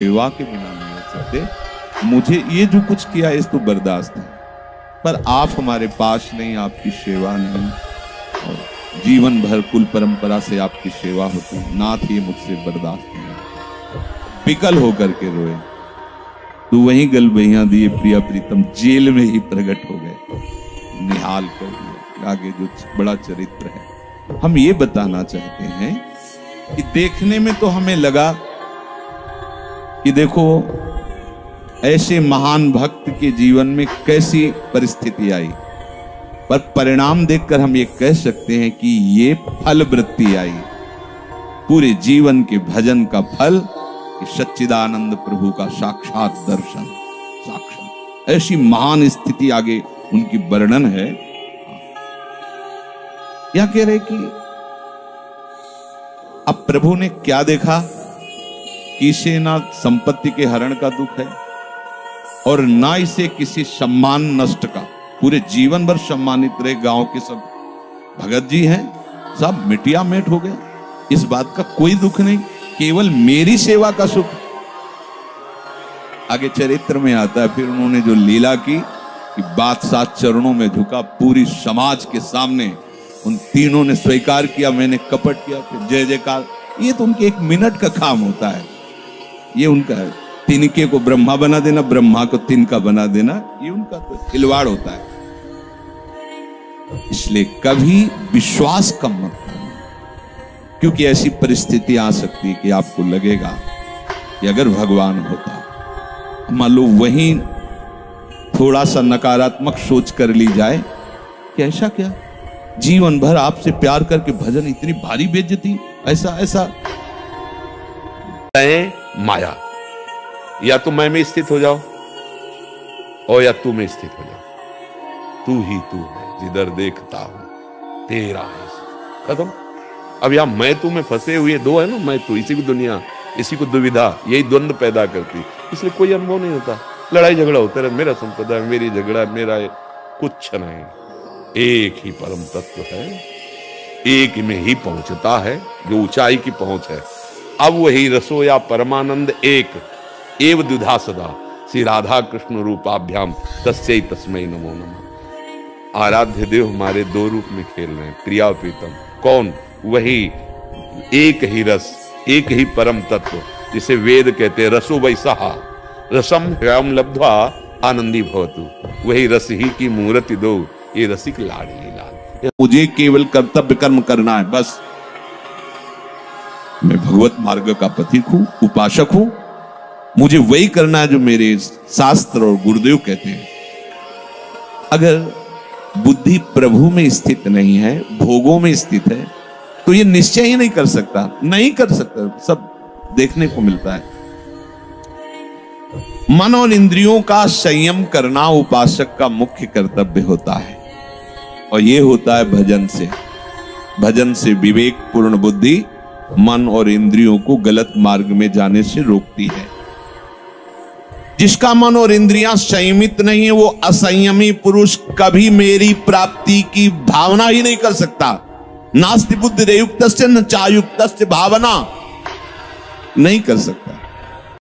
सेवा के बिना नहीं हो सकते। मुझे ये जो कुछ किया इस तो बर्दाश्त है, पर आप हमारे पास नहीं, आपकी सेवा नहीं, और जीवन भर कुल परंपरा से आपकी सेवा होती, नाथ ये मुझसे बर्दाश्त नहीं। विकल होकर के रोए, तू वही गल बहिया दिए प्रिया प्रीतम, जेल में ही प्रकट हो गए, निहाल कर दिया। आगे जो बड़ा चरित्र है, हम ये बताना चाहते हैं कि देखने में तो हमें लगा कि देखो ऐसे महान भक्त के जीवन में कैसी परिस्थिति आई, पर परिणाम देखकर हम ये कह सकते हैं कि ये फल वृत्ति आई, पूरे जीवन के भजन का फल कि सच्चिदानंद प्रभु का साक्षात दर्शन, साक्षात ऐसी महान स्थिति आगे उनकी वर्णन है। क्या कह रहे कि अब प्रभु ने क्या देखा कि इसे ना संपत्ति के हरण का दुख है और ना इसे किसी सम्मान नष्ट का, पूरे जीवन भर सम्मानित रहे, गांव के सब भगत जी हैं, सब मिटिया मेट हो गए, इस बात का कोई दुख नहीं, केवल मेरी सेवा का सुख। आगे चरित्र में आता है फिर उन्होंने जो लीला की कि बादशाह चरणों में झुका, पूरी समाज के सामने उन तीनों ने स्वीकार किया मैंने कपट किया, फिर जय जयकार। ये तो उनके 1 मिनट का काम होता है, ये उनका है। तिनके को ब्रह्मा बना देना, ब्रह्मा को तिनका बना देना, ये उनका तो खिलवाड़ होता है। इसलिए कभी विश्वास कम मत करना, क्योंकि ऐसी परिस्थिति आ सकती है कि आपको लगेगा कि अगर भगवान होता, मान लो वहीं थोड़ा सा नकारात्मक सोच कर ली जाए कि ऐसा क्या, जीवन भर आपसे प्यार करके भजन, इतनी भारी बेइज्जती, ऐसा ऐसा। माया, या तो मैं में स्थित हो जाओ और या तू में स्थित हो जाओ। तू ही तू है, जिधर देखता हूं तेरा है, खत्म। अब यहां मैं तू में फंसे हुए दो है ना, मैं तू, इसी को दुनिया, इसी को दुविधा, यही द्वंद्व पैदा करती, इसलिए कोई अनुभव नहीं होता। लड़ाई झगड़ा होता है, मेरा संप्रदाय, मेरी झगड़ा, मेरा कुछ नहीं। एक ही परम तत्व है, एक में ही पहुंचता है, जो ऊंचाई की पहुंच है। अब वही रसोया परमानंद एक एव द्विधा सदा, श्री राधा कृष्ण रूपाभ्याम तस्यै तस्मै नमो नमः। आराध्य देव हमारे 2 रूप में खेल रहे हैं, प्रिया और प्रीतम। कौन? वही एक ही रस, एक ही परम तत्व, जिसे वेद कहते हैं रसो वैसा, रसम ह्यम लब्ध्वा आनंदी भवतु। वही रस ही की मूर्ति दो, ये रसिक लाडली लाल। मुझे केवल कर्तव्य कर्म करना है, बस मैं भगवत मार्ग का पथिक हूं, उपासक हूं, मुझे वही करना है जो मेरे शास्त्र और गुरुदेव कहते हैं। अगर बुद्धि प्रभु में स्थित नहीं है, भोगों में स्थित है, तो ये निश्चय ही नहीं कर सकता, नहीं कर सकता। सब देखने को मिलता है। मन और इंद्रियों का संयम करना उपासक का मुख्य कर्तव्य होता है, और यह होता है भजन से। भजन से विवेक पूर्ण बुद्धि मन और इंद्रियों को गलत मार्ग में जाने से रोकती है। जिसका मन और इंद्रियां संयमित नहीं है, वो असंयमी पुरुष कभी मेरी प्राप्ति की भावना ही नहीं कर सकता। नास्ति बुद्धि युक्तस्य न चायुक्तस्य भावना, नहीं कर सकता।